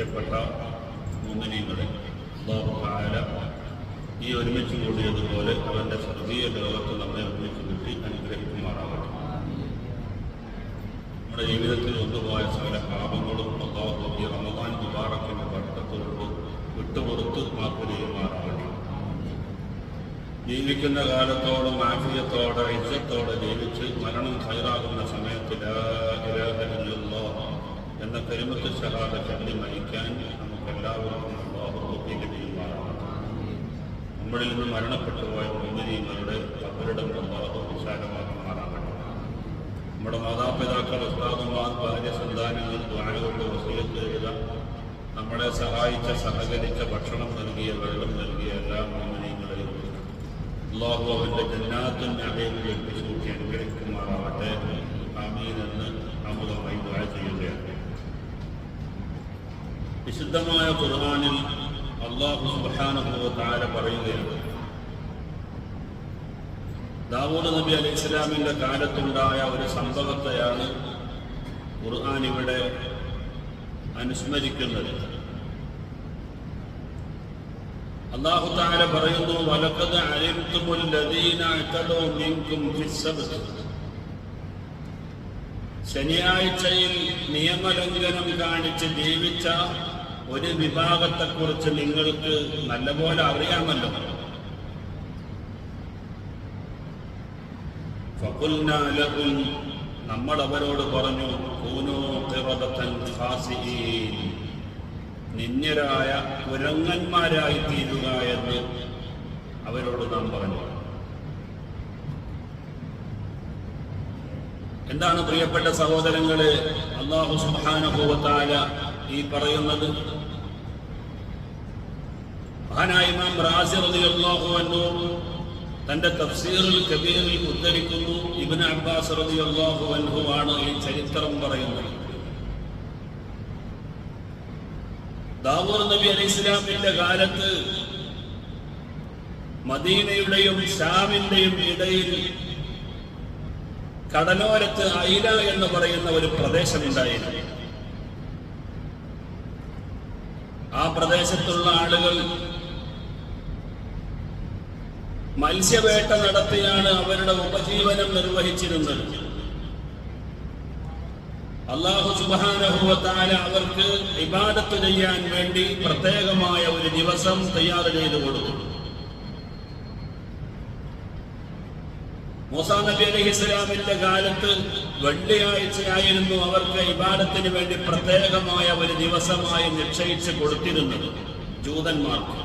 പ്രിയപ്പെട്ട മുഅ്മിനീങ്ങളെ, അല്ലാഹു തആല ഈ ഒരുമിച്ച് കൂടിയതുപോലെ അവൻ്റെ സ്വർഗീയ ലോകത്ത് നമ്മെ ഒരുമിച്ച് കിട്ടി അനുഗ്രഹിക്കുമാറാകട്ടെ. നമ്മുടെ ജീവിതത്തിൽ ഒന്നുപോയ സകല പാപങ്ങളും അല്ലാഹു ഈ റമദാൻ മുബാറക്കിൻ്റെ ബർക്കത്തുകൊണ്ട് വിട്ടുപുറത്ത് മാപ്പ് ചെയ്യുമാറാകട്ടെ. ജീവിക്കുന്ന കാലത്തോളം ആഫിയത്തോടെ ഇജ്ജത്തോടെ ജീവിച്ച് മരണം ഖൈറാകുന്ന സമയത്ത് ലാ ഇലാഹ ഇല്ലല്ലാഹ് എന്ന കലിമത്ത് ഷഹാദ ചൊല്ലി മരിക്കാൻ നമുക്കെല്ലാവർക്കും അല്ലാഹു തൗഫീഖ് ചെയ്യുമാറാകട്ടെ. നമ്മളിൽ നിന്ന് മരണപ്പെട്ടു പോയ മുഅ്മിനീങ്ങളുടെ ഖബറിടം അല്ലാഹു വിശാലമാക്കുമാറാകട്ടെ. നമ്മുടെ മാതാപിതാക്കൾ, ഉസ്താദുമാർ, ഭാര്യ, സന്താനങ്ങൾ, ദുആകളുടെ വസിയത്ത് ചെയ്ത, നമ്മളെ സഹായിച്ച, സഹകരിച്ച, ഭക്ഷണം നൽകിയ, വെള്ളം നൽകിയ എല്ലാ മുഅ്മിനീങ്ങളെയും അല്ലാഹു അവൻ്റെ ജന്നാത്തുൽ നഈമിൽ എത്തിച്ചൂട്ടി അനുഗ്രഹിക്കുമാറാവട്ടെ. ആമീൻ എന്ന് അമുദമായി ദുആ ചെയ്യുകയാണ്. വിശുദ്ധമായ ഖുർആനിൽ അല്ലാഹു സുബ്ഹാനഹു വ തആല പറയുകയാണ്, ദാവൂദ് നബി അലൈഹിസ്സലാമിൻ്റെ കാലത്തുണ്ടായ ഒരു സംഭവത്തെയാണ് ഖുർആൻ ഇവിടെ അനുസ്മരിക്കുന്നത്. അല്ലാഹു തആല പറയുന്നു, വലഖദ് അലിംതുമുൽ ലദീന അതദൂ മിൻകും ഫിസ്സബ്ത്. ശനിയാഴ്ചയിൽ നിയമലംഘനം കാണിച്ച് ജീവിച്ച ഒരു വിഭാഗത്തെക്കുറിച്ച് നിങ്ങൾക്ക് നല്ലപോലെ അറിയാമല്ലോ. ഫഖുൽനാ ലഹും, നമ്മൾ അവരോട് പറഞ്ഞു, കൂനൂ ഖിറദതൻ ഖാസിഈൻ, നിന്ദ്യരായ കുരങ്ങന്മാരായി തീരുക എന്ന് അവരോട് നാം പറഞ്ഞു. എന്താണ് പ്രിയപ്പെട്ട സഹോദരങ്ങളെ അല്ലാഹു സുബ്ഹാനഹു വ തആല ഈ പറയുന്നത്? മഹാനായ ഇമാം റാസി റളിയല്ലാഹു അൻഹു തന്റെ തഫ്സീറുൽ കബീറിൽ ഉദ്ധരിക്കുന്നു, ഇബ്നു അബ്ബാസ് റളിയല്ലാഹു അൻഹു ആണ് ഈ ചരിത്രം പറയുന്നത്. ദാവൂദ് നബി അലൈഹിസ്സലാമിന്റെ കാലത്ത് മദീനയുടെയും ശാമിന്റെയും ഇടയിൽ കടലോരത്ത് ഐല എന്ന് പറയുന്ന ഒരു പ്രദേശമുണ്ടായിരുന്നു. ആ പ്രദേശത്തുള്ള ആളുകൾ മത്സ്യവേട്ട നടത്തിയാണ് അവരുടെ ഉപജീവനം നിർവഹിച്ചിരുന്നത്. അല്ലാഹു സുബ്ഹാനഹു വ തആല അവർക്ക് ഇബാദത്ത് ചെയ്യാൻ വേണ്ടി പ്രത്യേകമായ ഒരു ദിവസം തയ്യാർ ചെയ്തു കൊടുത്തു. മൂസാ നബി അലൈഹിസ്സലാമിന്റെ കാലത്ത് വെള്ളിയാഴ്ചയായിരുന്നു അവർക്ക് ഇബാദത്തിന് വേണ്ടി പ്രത്യേകമായ ഒരു ദിവസമായി നിശ്ചയിച്ച് കൊടുത്തിരുന്നത് ജൂതന്മാർക്ക്.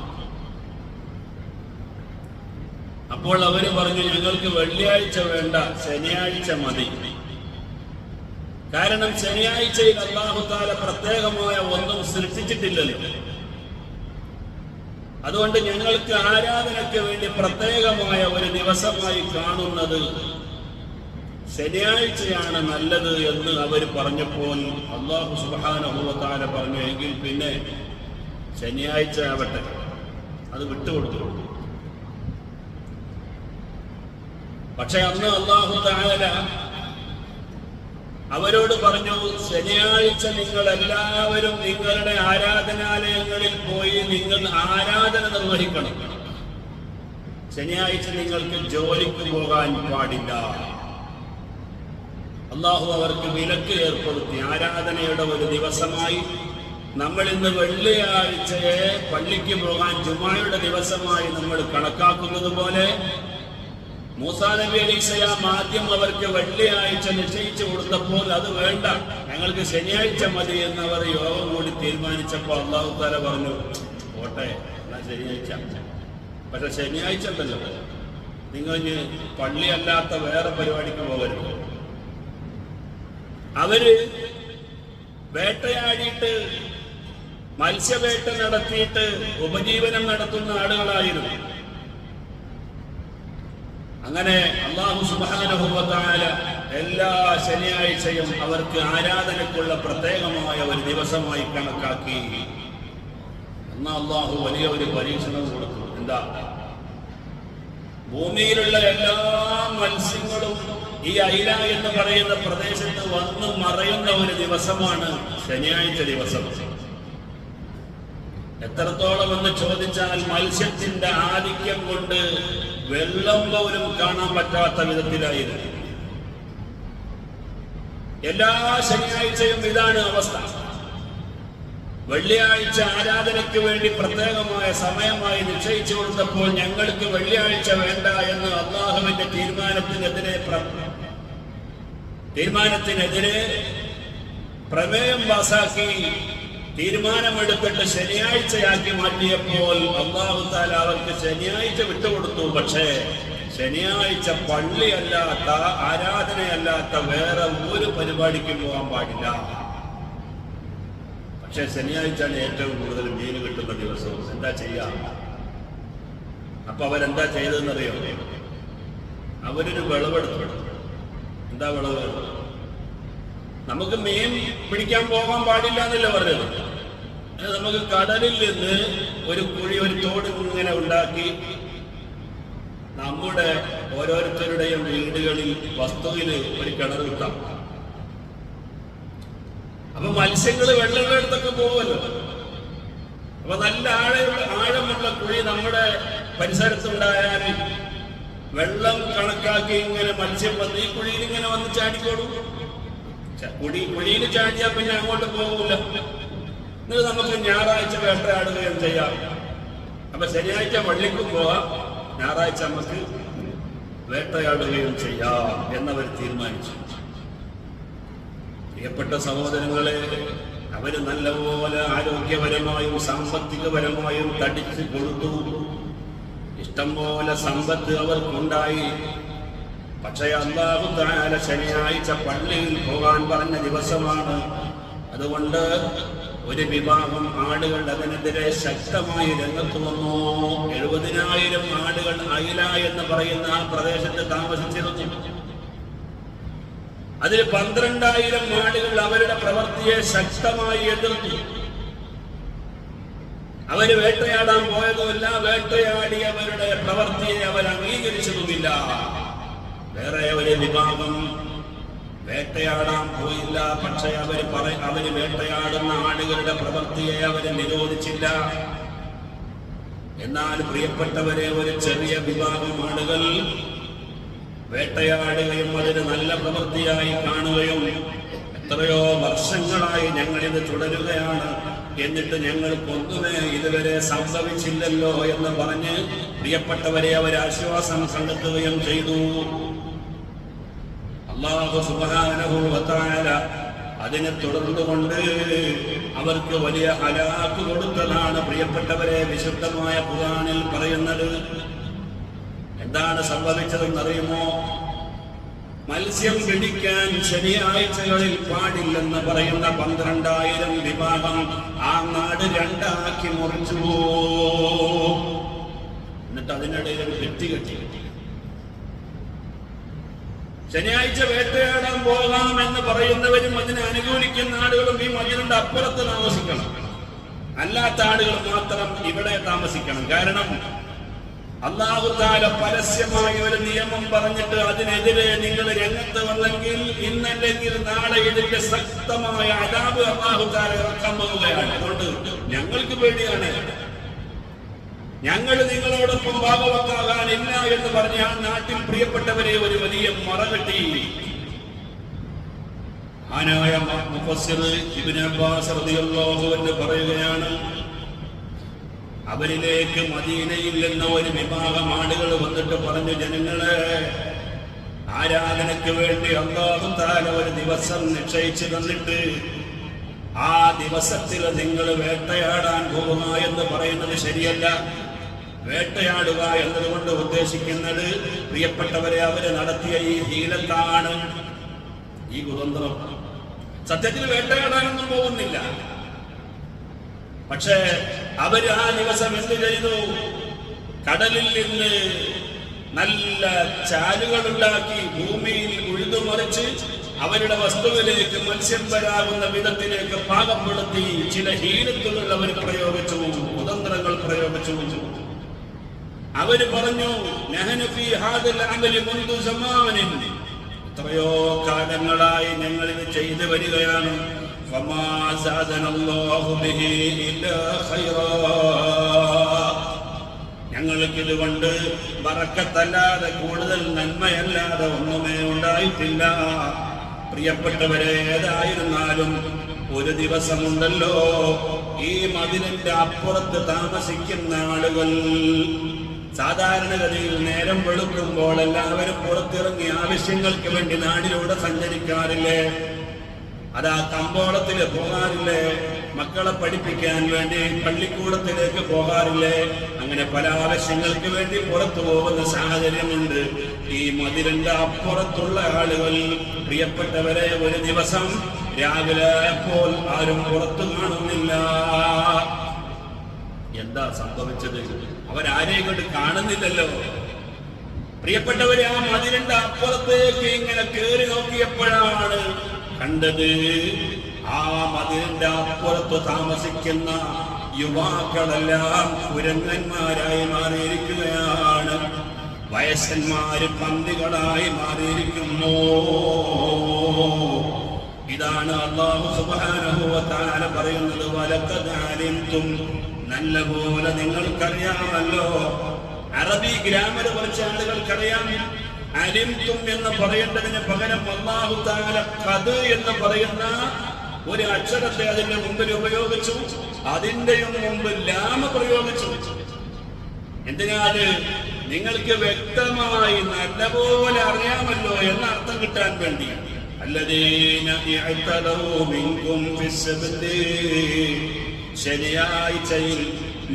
അപ്പോൾ അവര് പറഞ്ഞു, ഞങ്ങൾക്ക് വെള്ളിയാഴ്ച വേണ്ട, ശനിയാഴ്ച മതി. കാരണം ശനിയാഴ്ചയിൽ അല്ലാഹു തആല പ്രത്യേകമായ ഒന്നും സൃഷ്ടിച്ചിട്ടില്ലല്ലോ. അതുകൊണ്ട് ഞങ്ങൾക്ക് ആരാധനയ്ക്ക് വേണ്ടി പ്രത്യേകമായ ഒരു ദിവസമായി കാണുന്നത് ശനിയാഴ്ചയാണ് നല്ലത് എന്ന് അവർ പറഞ്ഞപ്പോൾ അല്ലാഹു സുബ്ഹാനഹു വ തആല പറഞ്ഞു, എങ്കിൽ പിന്നെ ശനിയാഴ്ച ആവട്ടെ, അത് വിട്ടുകൊടുത്തു. പക്ഷെ അന്ന് അല്ലാഹു തആല അവരോട് പറഞ്ഞു, ശനിയാഴ്ച നിങ്ങൾ എല്ലാവരും നിങ്ങളുടെ ആരാധനാലയങ്ങളിൽ പോയി നിങ്ങൾ ആരാധന നിർവഹിക്കണം. ശനിയാഴ്ച നിങ്ങൾക്ക് ജോലിക്ക് പോകാൻ പാടില്ല. അല്ലാഹു അവർക്ക് വിലക്ക് ഏർപ്പെടുത്തി. ആരാധനയുടെ ഒരു ദിവസമായി നമ്മൾ ഇന്ന് വെള്ളിയാഴ്ചയെ പള്ളിക്ക് പോകാൻ ജുമായുടെ ദിവസമായി നമ്മൾ കണക്കാക്കുന്നത് പോലെ മൂസാ നബി അലൈഹിസ്സലാം ആദ്യം അവർക്ക് വെള്ളിയാഴ്ച നിശ്ചയിച്ചു കൊടുത്തപ്പോൾ അത് വേണ്ട, ഞങ്ങൾക്ക് ശനിയാഴ്ച മതി എന്നവർ യോഗം കൂടി തീരുമാനിച്ചപ്പോൾ അല്ലാഹു തആല പറഞ്ഞു, ഓട്ടെ എന്നാ ശനിയാഴ്ച. പക്ഷെ ശനിയാഴ്ച ഉണ്ടല്ലോ, നിങ്ങൾ പള്ളി അല്ലാത്ത വേറെ പരിപാടിക്ക് പോകരുത്. അവര് വേട്ടയാടിയിട്ട് മത്സ്യവേട്ട നടത്തിയിട്ട് ഉപജീവനം നടത്തുന്ന ആളുകളായിരുന്നു. അങ്ങനെ അല്ലാഹു സുബ്ഹാനഹു വ തആല എല്ലാ ശനിയാഴ്ചയും അവർക്ക് ആരാധനയ്ക്കുള്ള പ്രത്യേകമായ ഒരു ദിവസമായി കണക്കാക്കി. എന്നാൽ അല്ലാഹു വലിയ ഒരു പരീക്ഷണം കൊടുത്തു. എന്താ? ഭൂമിയിലുള്ള എല്ലാ മത്സ്യങ്ങളും ഈ ഐല എന്ന് പറയുന്ന പ്രദേശത്ത് വന്ന് മറയുന്ന ഒരു ദിവസമാണ് ശനിയാഴ്ച ദിവസം. എത്രത്തോളം എന്ന് ചോദിച്ചാൽ മത്സ്യത്തിന്റെ ആധിക്യം കൊണ്ട് വെള്ളം പോലും കാണാൻ പറ്റാത്ത വിധത്തിലായിരുന്നു. എല്ലാ ശനിയാഴ്ചയും ഇതാണ് അവസ്ഥ. വെള്ളിയാഴ്ച ആരാധനയ്ക്ക് വേണ്ടി പ്രത്യേകമായ സമയമായി നിശ്ചയിച്ചു കൊടുത്തപ്പോൾ ഞങ്ങൾക്ക് വെള്ളിയാഴ്ച വേണ്ട എന്ന് അല്ലാഹുവിന്റെ തീരുമാനത്തിനെതിരെ പ്രമേയം പാസാക്കി തീരുമാനമെടുത്തിട്ട് ശനിയാഴ്ചയാക്കി മാറ്റിയപ്പോൾ അല്ലാഹു തആല അവർക്ക് ശനിയാഴ്ച വിട്ടുകൊടുത്തു. പക്ഷേ ശനിയാഴ്ച പള്ളിയല്ലാത്ത ആരാധനയല്ലാത്ത വേറെ ഒരു പരിപാടിക്കും പോകാൻ പാടില്ല. പക്ഷെ ശനിയാഴ്ചയാണ് ഏറ്റവും കൂടുതൽ മീൻ കിട്ടുന്ന ദിവസവും. എന്താ ചെയ്യാ? അപ്പൊ അവരെന്താ ചെയ്തതെന്നറിയോ? അവരൊരു വിളവെടുത്തു. എന്താ വിളവ്? നമുക്ക് മീൻ പിടിക്കാൻ പോകാൻ പാടില്ല എന്നല്ല പറഞ്ഞത്. നമുക്ക് കടലിൽ നിന്ന് ഒരു കുഴി, ഒരു തോട് ഇങ്ങനെ ഉണ്ടാക്കി നമ്മുടെ ഓരോരുത്തരുടെയും വീടുകളിൽ വസ്തുവിൽ ഒരു കിണർ കിട്ടാം. അപ്പൊ മത്സ്യങ്ങൾ വെള്ളമുള്ളടുത്തൊക്കെ പോകുമല്ലോ. അപ്പൊ നല്ല ആഴമുള്ള കുഴി നമ്മുടെ പരിസരത്തുണ്ടായാൽ വെള്ളം കണക്കാക്കി ഇങ്ങനെ മത്സ്യം വന്ന് ഈ കുഴിയിൽ ഇങ്ങനെ വന്ന് ചാടിക്കോളും. കുഴിയിൽ ചാടിയാൽ പിന്നെ അങ്ങോട്ട് പോകില്ല. എന്നിട്ട് നമുക്ക് ഞായറാഴ്ച വേട്ടയാടുകയും ചെയ്യാം. അപ്പൊ ശനിയാഴ്ച പള്ളിക്കും പോവാം, ഞായറാഴ്ച നമുക്ക് വേട്ടയാടുകയും ചെയ്യാം എന്നവർ തീരുമാനിച്ചു. പ്രിയപ്പെട്ട സഹോദരങ്ങളെ, അവര് നല്ലപോലെ ആരോഗ്യപരമായും സാമ്പത്തികപരമായും തടിച്ചു കൊടുത്തു. ഇഷ്ടം പോലെ സമ്പത്ത് അവർക്കുണ്ടായി. പക്ഷേ അല്ലാഹു തആല ശനിയാഴ്ച പള്ളിയിൽ പോകാൻ പറഞ്ഞ ദിവസമാണ്. അതുകൊണ്ട് ഒരു വിഭാഗം ആളുകൾ അതിനെതിരെ ശക്തമായി രംഗത്ത് വന്നു. 70,000 ആളുകൾ അയില എന്ന് പറയുന്ന ആ പ്രദേശത്ത് താമസിച്ചിരുന്നു. അതിൽ 12,000 ആളുകൾ അവരുടെ പ്രവൃത്തിയെ ശക്തമായി എതിർത്തു. അവര് വേട്ടയാടാൻ പോയതുമില്ല, വേട്ടയാടി അവരുടെ പ്രവൃത്തിയെ അവർ അംഗീകരിച്ചതുമില്ല. വേറെ ഒരു വിഭാഗം വേട്ടയാടാൻ പോയില്ല. പക്ഷെ അവര് വേട്ടയാടുന്ന ആളുകളുടെ പ്രവൃത്തിയെ അവര് നിരോധിച്ചില്ല. എന്നാൽ പ്രിയപ്പെട്ടവരെ, ഒരു ചെറിയ വിഭാഗം ആളുകൾ വേട്ടയാടുകയും അതിന് നല്ല പ്രവൃത്തിയായി കാണുകയും എത്രയോ വർഷങ്ങളായി ഞങ്ങളിത് തുടരുകയാണ്, എന്നിട്ട് ഞങ്ങൾക്കൊന്നുമേ ഇതുവരെ സംഭവിച്ചില്ലല്ലോ എന്ന് പറഞ്ഞ് പ്രിയപ്പെട്ടവരെ അവർ ആശ്വാസം കണ്ടെത്തുകയും ചെയ്തു. അല്ലാഹു സുബ്ഹാനഹു വ തആല അതിനെ തുടർന്നുകൊണ്ട് അവർക്ക് വലിയ ഹലാക്ക് കൊടുത്തതാണ്. പ്രിയപ്പെട്ടവരെ, വിശുദ്ധമായ ഖുർആനിൽ പറയുന്നത് എന്താണ് സംഭവിച്ചതെന്നറിയുമോ? മത്സ്യം പിടിക്കാൻ ശനിയാഴ്ചകളിൽ പാടില്ലെന്ന് പറയുന്ന 12,000 വിഭാഗം ആ നാട് രണ്ടാക്കി മുറിച്ചു. എന്നിട്ട് അതിനിടയിൽ കെട്ടി ശനിയാഴ്ച വേട്ടയാടാൻ പോകാം എന്ന് പറയുന്നവരും അതിനെ അനുകൂലിക്കുന്ന ആളുകളും ഈ മതിലിന്റെ അപ്പുറത്ത് താമസിക്കണം. അല്ലാത്ത ആളുകൾ മാത്രം ഇവിടെ താമസിക്കണം. കാരണം അല്ലാഹു തആല പരസ്യമായ ഒരു നിയമം പറഞ്ഞിട്ട് അതിനെതിരെ നിങ്ങൾ രംഗത്ത് വന്നെങ്കിൽ ഇന്നല്ലെങ്കിൽ നാളെ ഇതിന്റെ ശക്തമായ അദാബ് അല്ലാഹു തആല ഇറക്കാൻ പോവുകയാണ്. അതുകൊണ്ട് ഞങ്ങൾക്ക് പേടിയാണ്. ഞങ്ങൾ നിങ്ങളോടൊപ്പം ഭാഗവത്താകാനില്ല എന്ന് പറഞ്ഞ ആ നാട്ടിൽ പ്രിയപ്പെട്ടവരെ ഒരു വലിയ മറകെട്ടി. ആനായ മുഫസ്സിർ ഇബ്നു അബ്ബാസ് റളിയല്ലാഹു അൻഹു പറയുകയാണ്, അവരിലേക്ക് മദീനയിൽ നിന്ന് ഒരു വിഭാഗം ആളുകൾ വന്നിട്ട് പറഞ്ഞു, ജനങ്ങളെ, ആരാധനയ്ക്ക് വേണ്ടി അല്ലാഹു തആല ഒരു ദിവസം നിശ്ചയിച്ചു തന്നിട്ട് ആ ദിവസത്തിൽ നിങ്ങൾ വേട്ടയാടാൻ പോവുക എന്ന് പറയുന്നത് ശരിയല്ല. വേട്ടയാടുക എന്നതുകൊണ്ട് ഉദ്ദേശിക്കുന്നത് പ്രിയപ്പെട്ടവരെ അവര് നടത്തിയ ഈ ഹീലത്താണ്, ഈ കുതന്ത്രം. സത്യത്തിൽ വേട്ടയാടാനൊന്നും പോകുന്നില്ല. പക്ഷേ അവര് ആ ദിവസം എന്ത് ചെയ്തു? കടലിൽ നിന്ന് നല്ല ചാലുകളുണ്ടാക്കി ഭൂമിയിൽ ഉഴുതുമറിച്ച് അവരുടെ വസ്തുവിലേക്ക് മത്സ്യം വരാവുന്ന വിധത്തിലേക്ക് പാകപ്പെടുത്തി ചില ഹീലത്തുകൾ അവർ പ്രയോഗിച്ചു, കുതന്ത്രങ്ങൾ പ്രയോഗിച്ചു. അവര് പറഞ്ഞു, നഹ്നു ഫീ ഹാദൽ അമലി മുൻദു സമാനിൻ, എത്രയോ കാലങ്ങളായി ഞങ്ങൾ ഇത് ചെയ്തു വരികയാണ്. فما زادنا الله به إلا خيرا. ഞങ്ങൾക്കിത് കൊണ്ട് ബറക്കത്തല്ലാതെ കൂടുതൽ നന്മയല്ലാതെ ഒന്നുമേ ഉണ്ടായിട്ടില്ല. പ്രിയപ്പെട്ടവരെ, ഏതായിരുന്നാലും ഒരു ദിവസമുണ്ടല്ലോ, ഈ മദിനന്റെ അപ്പുറത്ത് താമസിക്കുന്ന ആളുകൾ സാധാരണഗതിയിൽ നേരം വെളുക്കുമ്പോൾ എല്ലാവരും പുറത്തിറങ്ങി ആവശ്യങ്ങൾക്ക് വേണ്ടി നാടിലൂടെ സഞ്ചരിക്കാറില്ലേ? അതാ കമ്പോളത്തിൽ പോകാറില്ലേ? മക്കളെ പഠിപ്പിക്കാൻ വേണ്ടി പള്ളിക്കൂടത്തിലേക്ക് പോകാറില്ലേ? അങ്ങനെ പല ആവശ്യങ്ങൾക്ക് വേണ്ടി പുറത്തു പോകുന്ന സാഹചര്യമുണ്ട്. ഈ മദിരന്റെ അപ്പുറത്തുള്ള ആളുകൾ, പ്രിയപ്പെട്ടവരെ, ഒരു ദിവസം രാവിലെ ആയപ്പോൾ ആരും പുറത്തു കാണുന്നില്ല. എന്താ സംഭവിച്ചത്? അവരാരെയും കൊണ്ട് കാണുന്നില്ലല്ലോ. പ്രിയപ്പെട്ടവരെ, ആ മദിരന്റെ അപ്പുറത്തേക്ക് ഇങ്ങനെ കേറി നോക്കിയപ്പോഴാണ് കണ്ടത്, ആ മദിരന്റെ അപ്പുറത്ത് താമസിക്കുന്ന യുവാക്കളെല്ലാം കുരങ്ങന്മാരായി മാറിയിരിക്കുകയാണ്. വയസ്സന്മാര് പന്നികളായി മാറിയിരിക്കുന്നു. ഇതാണ് അല്ലാഹു സുബ്ഹാനഹു വ തആല പറയുന്നത്, വലഖദ് അലിംതും, നല്ലപോലെ നിങ്ങൾക്കറിയാമല്ലോ. അറബി ഗ്രാമർ കുറച്ച് ആളുകൾക്കറിയാം. അലിംതും എന്ന് പറയേണ്ടതിന് പകരം അല്ലാഹു തആല ഖദ് എന്ന് പറയുന്ന ഒരു അക്ഷരത്തെ അതിന്റെ മുമ്പിൽ ഉപയോഗിച്ചു. അതിന്റെയും മുമ്പ് ലാമ പ്രയോഗിച്ചു. എന്തിനാണ്? നിങ്ങൾക്ക് വ്യക്തമായി നല്ലപോലെ അറിയാമല്ലോ എന്ന അർത്ഥം കിട്ടാൻ വേണ്ടി. അല്ലദീന ഇഅ്തദൂ മിൻകും ഫിസ്സബ്തി, ശനിയാഴ്ചയിൽ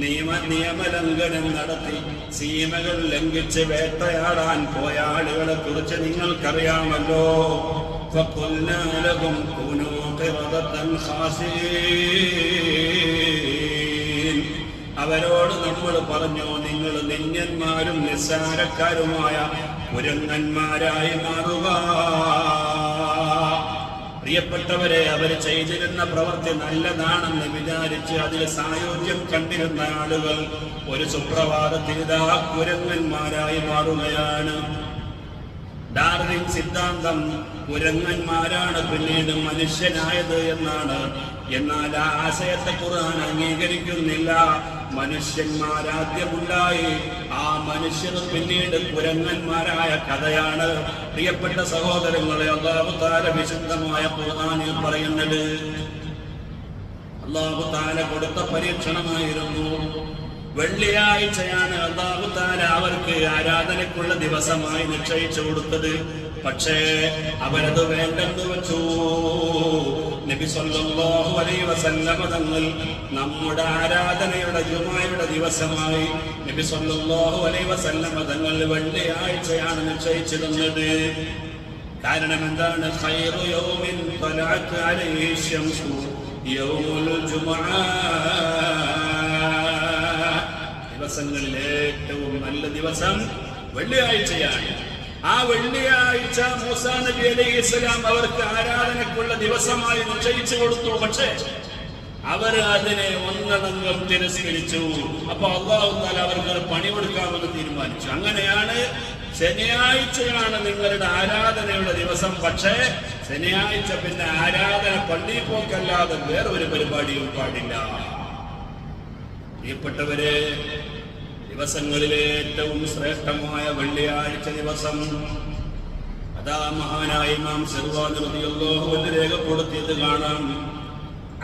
നിയമലംഘനം നടത്തി സീമകൾ ലംഘിച്ച് വേട്ടയാടാൻ പോയ ആളുകളെ കുറിച്ച് നിങ്ങൾക്കറിയാമല്ലോ. ഫഖുൽനാ ലഹും കൂനൂ ഖിറദതൻ ഖാസീൻ, അവരോട് നമ്മൾ പറഞ്ഞു, നിങ്ങൾ നിന്യന്മാരും നിസ്സാരക്കാരുമായ കുരങ്ങന്മാരായി മാറുക. പ്രിയപ്പെട്ടവരെ, അവർ ചെയ്തിരുന്ന പ്രവൃത്തി നല്ലതാണെന്ന് വിചാരിച്ച് അതിൽ സായോജ്യം കണ്ടിരുന്ന ആളുകൾ ഒരു സുപ്രഭാതത്തിൽ ഇതാ കുരങ്ങന്മാരായി മാറുകയാണ്. ഡാർവിൻ സിദ്ധാന്തം കുരങ്ങന്മാരാണ് പിന്നീട് മനുഷ്യനായത് എന്നാണ്. എന്നാൽ ആ ആശയത്തെ ഖുർആൻ അംഗീകരിക്കുന്നില്ല. മനുഷ്യന്മാരാദ്യമുണ്ടായി, ആ മനുഷ്യർ പിന്നീട് കുരങ്ങന്മാരായ കഥയാണ് പ്രിയപ്പെട്ട സഹോദരങ്ങളെ അല്ലാഹു തആല വിശുദ്ധമായ ഖുർആനിൽ പറയുന്നത്. അല്ലാഹു തആല കൊടുത്ത പരീക്ഷണമായിരുന്നു. വെള്ളിയാഴ്ചയാണ് അല്ലാഹു തആല അവർക്ക് ആരാധനയ്ക്കുള്ള ദിവസമായി നിശ്ചയിച്ചു കൊടുത്തത്. പക്ഷേ അവരത് വേണ്ടെന്ന് വെച്ചു. നബി സല്ലല്ലാഹു അലൈഹി വസല്ലം തങ്ങൾ നമ്മുടെ ആരാധനയുടെ ജുമുഅയുടെ ദിവസമായി നബി സല്ലല്ലാഹു അലൈഹി വസല്ലം തങ്ങൾ വെള്ളിയാഴ്ചയാണ് നിശ്ചയിച്ചിരുന്നത്. കാരണം എന്താണ്? ഖൈറു യൗമിൻ തലഅത് അലൈഹി ശംസു യൗമുൽ ജുമുഅ, ദിവസങ്ങളിലെ ഏറ്റവും നല്ല ദിവസം വെള്ളിയാഴ്ചയാണ്. ആ വെള്ളിയാഴ്ച മൂസാ നബി അലൈഹിസ്സലാം അവർക്ക് ആരാധനയ്ക്കുള്ള ദിവസമായി നിശ്ചയിച്ചു കൊടുത്തു. പക്ഷേ അവർ അതിനെ ഒന്നടങ്കം തിരസ്കരിച്ചു. അപ്പൊ അല്ലാഹു തആല അവർക്ക് പണി കൊടുക്കാമെന്ന് തീരുമാനിച്ചു. അങ്ങനെയാണ് ശനിയാഴ്ചയാണ് നിങ്ങളുടെ ആരാധനയുടെ ദിവസം. പക്ഷേ ശനിയാഴ്ച പിന്നെ ആരാധന പള്ളിയിൽ പോക്കല്ലാതെ വേറൊരു പരിപാടിയും പാടില്ല. പ്രിയപ്പെട്ടവരെ, ദിവസങ്ങളിലെ ഏറ്റവും ശ്രേഷ്ഠമായ വെള്ളിയാഴ്ച ദിവസം അതാ മഹാനായ ഇമാം ശർവാനി റളിയല്ലാഹു അൻഹു രേഖപ്പെടുത്തിയത് കാണാം.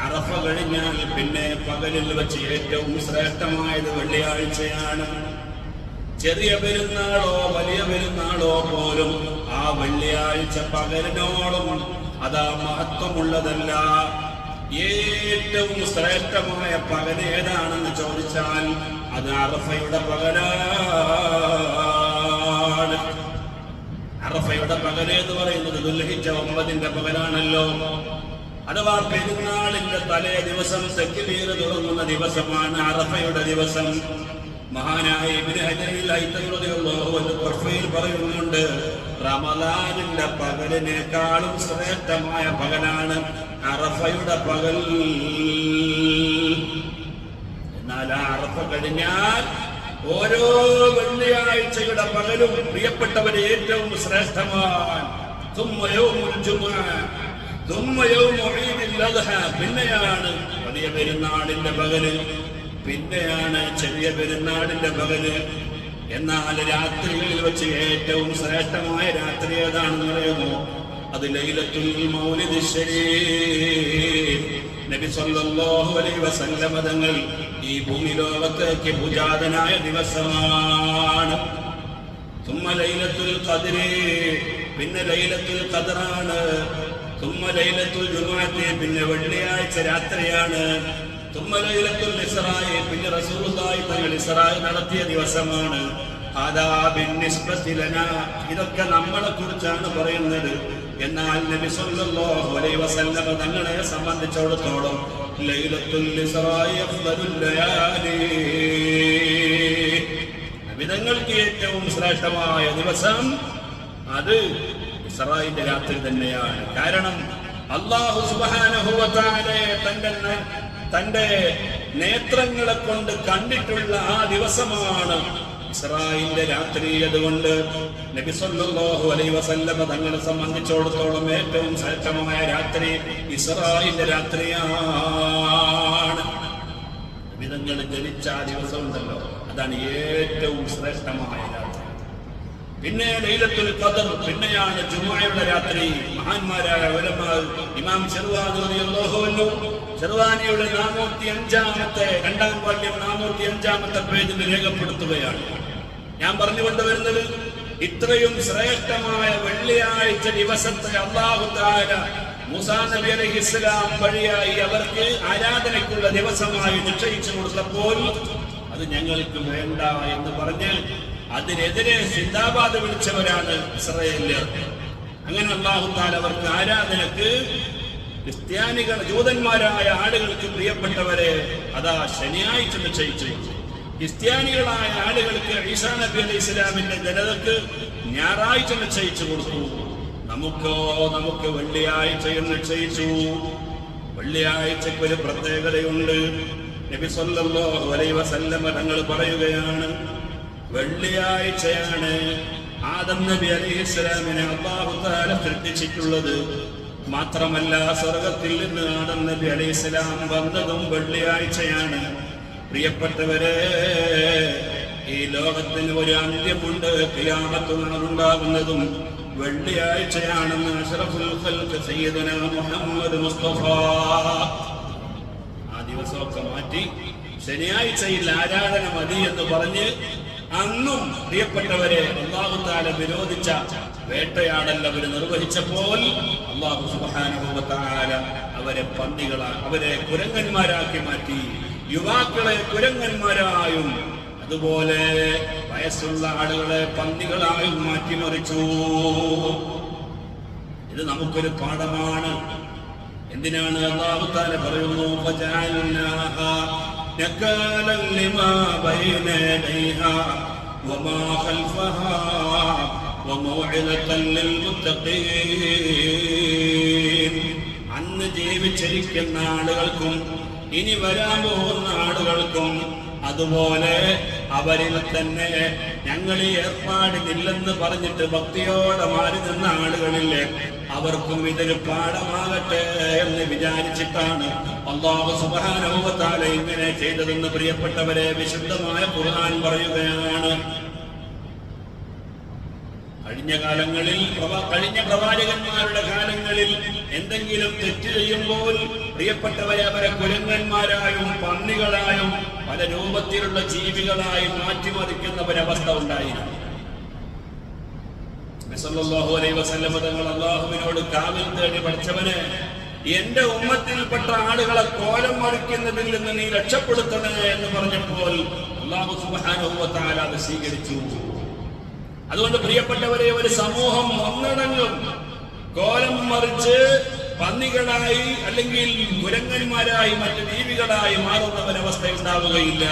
അറഫ കഴിഞ്ഞാൽ പിന്നെ പകലിൽ വെച്ച് ഏറ്റവും ശ്രേഷ്ഠമായത് വെള്ളിയാഴ്ചയാണ്. ചെറിയ പെരുന്നാളോ വലിയ പെരുന്നാളോ പോലും ആ വെള്ളിയാഴ്ച പകലിനോളം അതാ മഹത്വമുള്ളതല്ല. ഏറ്റവും ശ്രേഷ്ഠമായ പകൽ ഏതാണെന്ന് ചോദിച്ചാൽ അത് അറഫയുടെ പകലാണ്. അറഫയുടെ പകൽ എന്ന് പറയുന്നത് ദുൽഹിജ്ജ 9 പകലാണല്ലോ. അഥവാ പെരുന്നാളിന്റെ തലേ ദിവസം തക്ബീർ തുടങ്ങുന്ന ദിവസമാണ് അറഫയുടെ ദിവസം. മഹാനായ ഇബ്നു ഹജറിൽ ഹൈതമി റളിയല്ലാഹു അൻഹു ഖഫയിൽ പറയുന്നുണ്ട്, റമദാനിന്റെ പകലിനേക്കാളും ശ്രേഷ്ഠമായ പകലാണ് അറഫയുടെ പകൽ. എന്നാൽ ആ അറഫ കഴിഞ്ഞാൽ ഓരോ വെള്ളിയാഴ്ചയുടെ പകലും പ്രിയപ്പെട്ടവരെ ഏറ്റവും ശ്രേഷ്ഠമാണ്. പിന്നെയാണ് വലിയ പെരുന്നാളിന്റെ പകല്, പിന്നെയാണ് ചെറിയ പെരുന്നാളിന്റെ പകല്. എന്നാൽ രാത്രികളിൽ വെച്ച് ഏറ്റവും ശ്രേഷ്ഠമായ രാത്രി ഏതാണെന്ന് പറയുമോ? അത് ലൈലത്തുൽ മൗലിദ് ശരീഫ്. നബി സല്ലല്ലാഹു അലൈഹി വസല്ലം തങ്ങൾ ഈ ഭൂമി ലോകത്തേക്ക് പൂജാതനായ ദിവസമാണ്. തുമ്മ ലൈലത്തുൽ ഖദ്രി, പിന്നെ ലൈലത്തുൽ ഖദ്റാണ്. തുമ്മ ലൈലത്തുൽ ജുമുഅത്തി, പിന്നെ വെള്ളിയാഴ്ച രാത്രിയാണ്. തുമ്മ ലൈലത്തുൽ ഇസ്റാഇ, പിന്നെ റസൂലുള്ളാഹി തങ്ങൾ ഇസ്റാഇ നടത്തിയ ദിവസമാണ്. അദാ ബിന്നിസ്ബതി ലനാ, ഇതൊക്കെ നമ്മളെ കുറിച്ചാണ് പറയുന്നത്. എന്നാൽ നബി സല്ലല്ലാഹു അലൈഹി വസല്ലം തങ്ങളെ സംബന്ധിച്ചിടത്തോളം ലൈലത്തുൽ ഇസ്റാഇ അഫ്ദലുൽ ലയാലി, നബിതങ്ങൾക്ക് ഏറ്റവും ശ്രേഷ്ഠമായ ദിവസം അത് ഇസ്റാഇന്റെ രാത്രി തന്നെയാണ്. കാരണം അല്ലാഹു സുബ്ഹാനഹു വ തആല തന്റെ നേത്രങ്ങളെ കൊണ്ട് കണ്ടിട്ടുള്ള ആ ദിവസമാണ് ഇസ്റാഇന്റെ രാത്രി. അതുകൊണ്ട് നബി സല്ലല്ലാഹു അലൈഹി വസല്ലം തങ്ങളെ സംബന്ധിച്ചിടത്തോളം ഏറ്റവും ശ്രേഷ്ഠമായ രാത്രി ഇസ്റാഇന്റെ രാത്രിയാണ്. നബിതങ്ങൾ ജനിച്ച ആ ദിവസം ഉണ്ടല്ലോ, അതാണ് ഏറ്റവും ശ്രേഷ്ഠമായ രാത്രി. പിന്നെ ലൈലത്തുൽ ഖദർ, പിന്നെയാണ് ജുമുഅയുടെ രാത്രി. മഹാന്മാരായ ഉലമാ ഇമാം ശർവാനി റളിയല്ലാഹു അൻഹു ശർവാനിയുടെ 405-ാമത്തെ രണ്ടാം വാല്യം 405-ാമത്തെ പേജിൽ രേഖപ്പെടുത്തുകയാണ്. ഞാൻ പറഞ്ഞുകൊണ്ടുവരുന്നത്, ഇത്രയും ശ്രേഷ്ഠമായ വെള്ളിയാഴ്ച ദിവസത്തെ അല്ലാഹു തആല മൂസാ നബി അലൈഹിസ്സലാം വഴിയായി അവർക്ക് ആരാധനയ്ക്കുള്ള ദിവസമായി നിശ്ചയിച്ചു കൊടുത്തപ്പോൾ അത് ഞങ്ങൾക്ക് വേണ്ട എന്ന് പറഞ്ഞ് അതിനെതിരെ സിന്ദാബാദ് വിളിച്ചവരാണ് ഇസ്രായേലിയർ. അങ്ങനെ അല്ലാഹു തആല അവർക്ക് ആരാധനക്ക് ക്രിസ്ത്യാനികൾ ജൂതന്മാരായ ആളുകൾക്ക് പ്രിയപ്പെട്ടവരെ അതാ ശനിയാഴ്ച നിശ്ചയിച്ചു. ക്രിസ്ത്യാനികളായ ആളുകൾക്ക് ഈസാ നബി അലൈഹി ഇസ്ലാമിന്റെ ജനതക്ക് ഞായറാഴ്ച നിശ്ചയിച്ചു കൊടുത്തു. നമുക്ക് വെള്ളിയാഴ്ച നിശ്ചയിച്ചു. വെള്ളിയാഴ്ചക്ക് ഒരു പ്രത്യേകതയുണ്ട്. നബി സല്ലല്ലാഹു അലൈഹി വസല്ലം തങ്ങൾ പറയുകയാണ്, വെള്ളിയാഴ്ചയാണ് ആദം നബി അലൈഹിസ്സലാമിനെ അല്ലാഹു തആല സൃഷ്ടിച്ചിട്ടുള്ളത്. മാത്രമല്ല, സ്വർഗത്തിൽ നിന്ന് ആദം നബി അലൈഹിസ്സലാം വന്നതും വെള്ളിയാഴ്ചയാണ്. പ്രിയപ്പെട്ടവരെ, ഈ ലോകത്തിന് ഒരു അന്ത്യമുണ്ട്, ഖിയാമത്ത് നാളുണ്ടാകുന്നതും വെള്ളിയാഴ്ചയാണെന്ന് അഷ്റഫുൽ ഖൽഖ് സയ്യിദുനാ മുഹമ്മദ് മുസ്തഫ ആ ദിവസമൊക്കെ മാറ്റി ശനിയാഴ്ചയിൽ ആരാധന മതി എന്ന് പറഞ്ഞ് അന്നും പ്രിയപ്പെട്ടവരെ അല്ലാഹു തആല വിരോധിച്ച വേട്ടയാടൽ അവർ നിർവഹിച്ചപ്പോൾ അല്ലാഹു സുബ്ഹാനഹു വ തആല അവരെ കുരങ്ങന്മാരാക്കി മാറ്റി. യുവാക്കളെ കുരങ്ങന്മാരായും അതുപോലെ വയസ്സുള്ള ആളുകളെ പന്നികളായും മാറ്റിമറിച്ചു. ഇത് നമുക്കൊരു പാഠമാണ്. എന്തിനാണ് അല്ലാഹു തആല പറയുന്നു, ഫജഅൽനാഹാ നകാലൻ ലിമാ ബൈന യദൈഹാ വമാ ഖൽഫഹാ വമൗഇദതൻ ലിൽമുത്തഖീൻ. അന്ന് ജീവിച്ചിരിക്കുന്ന ആളുകൾക്കും ഇനി വരാൻ പോകുന്ന ആളുകൾക്കും അതുപോലെ അവരിൽ തന്നെ ഞങ്ങൾ ഈ ഏർപ്പാടിനില്ലെന്ന് പറഞ്ഞിട്ട് ഭക്തിയോടെ മാറി നിന്ന ആളുകളില്ലേ, അവർക്കും ഇതൊരു പാഠമാകട്ടെ എന്ന് വിചാരിച്ചിട്ടാണ് അല്ലാഹു സുബ്ഹാനഹു വ തആല ഇങ്ങനെ ചെയ്തതെന്ന് പ്രിയപ്പെട്ടവരെ വിശുദ്ധമായ ഖുർആൻ പറയുകയാണ്. കഴിഞ്ഞ പ്രവാചകന്മാരുടെ കാലങ്ങളിൽ എന്തെങ്കിലും തെറ്റ് ചെയ്യുമ്പോൾ പ്രിയപ്പെട്ടവരെ അവരെ കുരങ്ങന്മാരായും പന്നികളായും പല രൂപത്തിലുള്ള ജീവികളായും മാറ്റിമറിക്കുന്ന ഒരവസ്ഥ ഉണ്ടായിരുന്നു. സല്ലല്ലാഹു അലൈഹി വസല്ലം തങ്ങൾ അല്ലാഹുവിനോട് കാവൽ തേടി, പഠിച്ചവനെ എന്റെ ഉമ്മത്തിൽപ്പെട്ട ആളുകളെ കോലം മറിക്കുന്നതിൽ നിന്ന് നീ രക്ഷപ്പെടുത്തണേ എന്ന് പറഞ്ഞപ്പോൾ അല്ലാഹു സുബ്ഹാനഹു വ തആല അത് സ്വീകരിച്ചു. അതുകൊണ്ട് പ്രിയപ്പെട്ടവരെ, ഒരു സമൂഹം ഒന്നടങ്കം കോലം മറിച്ച് പന്നികളായി അല്ലെങ്കിൽ കുരങ്ങന്മാരായി മറ്റു ജീവികളായി മാറുന്ന ഒരവസ്ഥ ഉണ്ടാവുകയില്ല.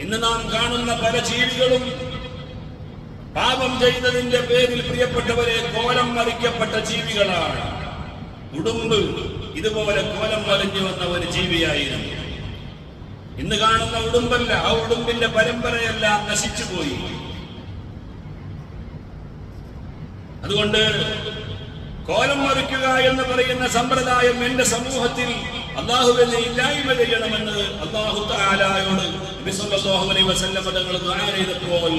ഇന്ന് നാം കാണുന്ന പല ജീവികളും പാപം ചെയ്തതിന്റെ പേരിൽ പ്രിയപ്പെട്ടവരെ കോലം മറിക്കപ്പെട്ട ജീവികളാണ്. ഉടുമ്പ് ഇതുപോലെ കോലം മറിഞ്ഞു വന്ന ഒരു ജീവിയായിരുന്നു. ഇന്ന് കാണുന്ന ഉടുമ്പല്ല, ആ ഉടുമ്പിന്റെ പരമ്പരയെല്ലാം നശിച്ചുപോയി. അതുകൊണ്ട് കോലം മറിക്കുക എന്ന് പറയുന്ന സമ്പ്രദായം എന്റെ സമൂഹത്തിൽ അല്ലാഹുവിനെ ഇല്ലായ്മ ചെയ്യണമെന്ന് അല്ലാഹു തആലയോട് നബി സല്ലല്ലാഹു അലൈഹി വസല്ലം തങ്ങൾ ദുആ ചെയ്തപ്പോൾ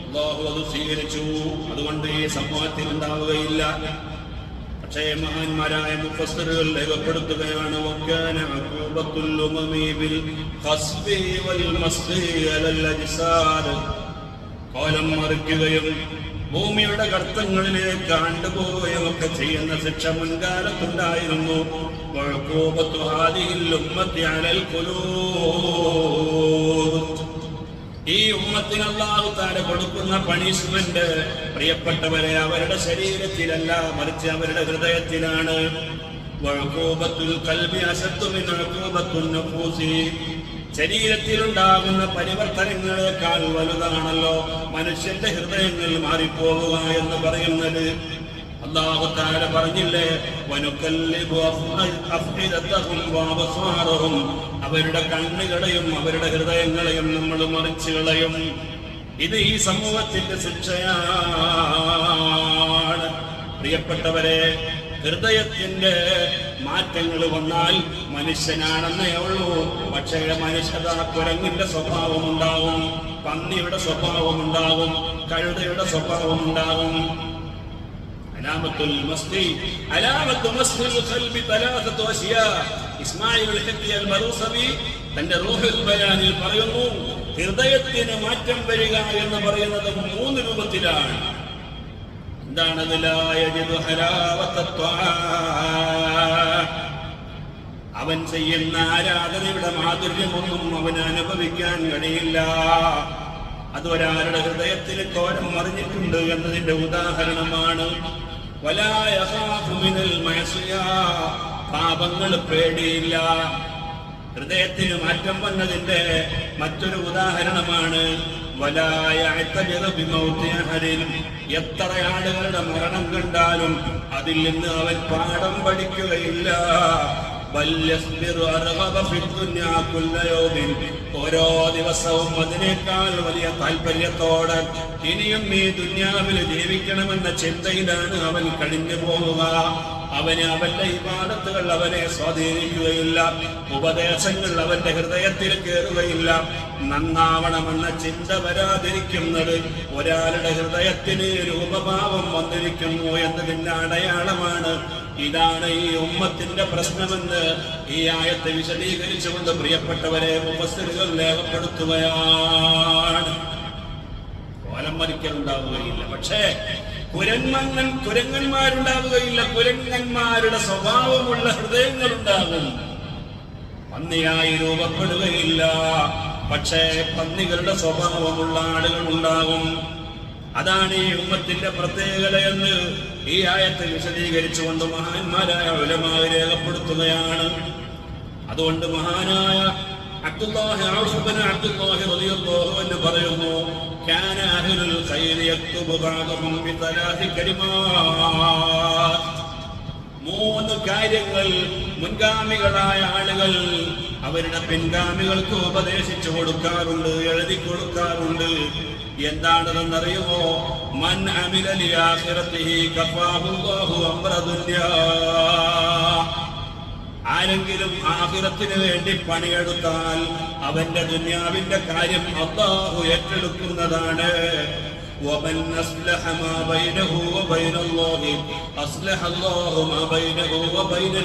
അല്ലാഹു അത് സ്വീകരിച്ചു. അതുകൊണ്ട് ഈ സമൂഹത്തിൽ ഉണ്ടാവുകയില്ല. പക്ഷേ മഹാന്മാരായ മുഫസ്സിറുകൾ രേഖപ്പെടുത്തുകയാണ് വകാന അഖൂബത്തുൽ ഉമമി ബിൽ ഖസ്ബി വൽ മസ്ഖി അലൽ അജ്സാദ്. കോലം മറിക്കുകയും ഭൂമിയുടെ ഗർത്തങ്ങളിലേക്ക് ആണ്ടുപോവുകയും ഒക്കെ ചെയ്യുന്ന ശിക്ഷ മുൻകാലത്തുണ്ടായിരുന്നു. ഈ ഉമ്മത്തിന് അല്ലാഹു തആല കൊടുക്കുന്ന പണിഷ്മെന്റ് പ്രിയപ്പെട്ടവരെ അവരുടെ ശരീരത്തിലല്ല, മറിച്ച് അവരുടെ ഹൃദയത്തിലാണ്. ശരീരത്തിലുണ്ടാകുന്ന പരിവർത്തനങ്ങളെക്കാൾ വലുതാണല്ലോ മനുഷ്യന്റെ ഹൃദയങ്ങൾ മാറിപ്പോവുക എന്ന് പറയുന്നത്. അല്ലാഹു തആല പറഞ്ഞില്ലേ, വനുകല്ലിബു അഫ്ഇദതഹും വഅബ്സാറഹും, അവരുടെ കണ്ണുകളെയും അവരുടെ ഹൃദയങ്ങളെയും നമ്മൾ മറിച്ചു കളയും. ഇത് ഈ സമൂഹത്തിന്റെ ശിക്ഷയാണ്. പ്രിയപ്പെട്ടവരെ, ഹൃദയത്തിന്റെ മാറ്റങ്ങൾ വന്നാൽ മനുഷ്യനാണെന്നേ ഉള്ളൂ. പക്ഷേ മനുഷ്യത കുരങ്ങിന്റെ സ്വഭാവമുണ്ടാകും, പന്നിയുടെ സ്വഭാവമുണ്ടാകും, കഴുതയുടെ സ്വഭാവമുണ്ടാകും. തന്റെ റൂഹുൽ ബയാനിൽ പറയുന്നു, ഹൃദയത്തിന് മാറ്റം വരിക എന്ന് പറയുന്നത് 3 രൂപത്തിലാണ്. എന്താണത്? അവൻ ചെയ്യുന്ന ആരാധനയുടെ മാധുര്യമൊന്നും അവന് അനുഭവിക്കാൻ കഴിയില്ല. അത് ഒരാളുടെ ഹൃദയത്തിൽ കോലം മറിഞ്ഞിട്ടുണ്ട് എന്നതിന്റെ ഉദാഹരണമാണ്. പാപങ്ങൾ പേടിയില്ല. ഹൃദയത്തിന് മാറ്റം വന്നതിന്റെ മറ്റൊരു ഉദാഹരണമാണ് എത്ര ആളുകളുടെ മരണം കണ്ടാലും അതിൽ നിന്ന് അവൻ പാഠം പഠിക്കുകയില്ല. ഓരോ ദിവസവും അതിനേക്കാൾ വലിയ താല്പര്യത്തോടെ ഇനിയും ഈ ദുനിയാവിൽ ജീവിക്കണമെന്ന ചിന്തയിലാണ് അവൻ കഴിഞ്ഞു പോവുക. അവന് അവന്റെ ഇബാദത്തുകൾ അവനെ സ്വാധീനിക്കുകയില്ല, ഉപദേശങ്ങൾ അവന്റെ ഹൃദയത്തിൽ കയറുകയില്ല. നന്നാവണമെന്ന ചിന്ത വരാതിരിക്കുന്നത് ഒരാളുടെ ഹൃദയത്തിന് രൂപഭാവം വന്നിരിക്കുന്നു എന്നതിന്റെ അടയാളമാണ്. ഇതാണ് ഈ ഉമ്മത്തിന്റെ പ്രശ്നമെന്ന് ഈ ആയത്തെ വിശദീകരിച്ചുകൊണ്ട് പ്രിയപ്പെട്ടവരെ മുഫസ്സിറുകൾ രേഖപ്പെടുത്തുകയാണ്. കോലം മറിക്കലുണ്ടാവുകയില്ല, പക്ഷേ കുരങ്ങന്മാരുണ്ടാവുകയില്ല. കുരങ്ങന്മാരുടെ സ്വഭാവമുള്ള ഹൃദയങ്ങളുണ്ടാകും. പന്നിയായി രൂപപ്പെടുകയില്ല, പക്ഷേ പന്നികളുടെ സ്വഭാവമുള്ള ആളുകൾ ഉണ്ടാകും. അതാണ് ഈ ഉമ്മത്തിന്റെ പ്രത്യേകത എന്ന് ഈ ആയത്തെ വിശദീകരിച്ചുകൊണ്ട് മഹാന്മാരായ ഉലമാവ് രേഖപ്പെടുത്തുകയാണ്. അതുകൊണ്ട് മഹാനായ അബ്ദുല്ലാഹി റളിയല്ലാഹു അൻഹു പറയുന്നു, കാന അഹ്ലുൽ ഖൈർ യക്തുബു ബഅദഹും ബിതലാത്തി കലിമാത്ത്. 3 കാര്യങ്ങൾ മുൻഗാമികളായ ആളുകൾ അവരുടെ പിൻഗാമികൾക്ക് ഉപദേശിച്ചു കൊടുക്കാറുണ്ട്, എഴുതി കൊടുക്കാറുണ്ട്. എന്താണെന്നറിയുമോ? മൻ അമില ലിആഖിറതിഹി കഫാഹുല്ലാഹു അംറ ദുനിയാ. ആരെങ്കിലും ആഖിറത്തിന് വേണ്ടി പണിയെടുത്താൽ അവന്റെ ദുനിയാവിന്റെ കാര്യം അല്ലാഹു ഏറ്റെടുക്കുന്നതാണ്. വമൻ അസ്ലഹ മാ ബൈനഹു വബൈനല്ലാഹി അസ്ലഹ അല്ലാഹു മാ ബൈനഹു വബൈനന്നാസ്.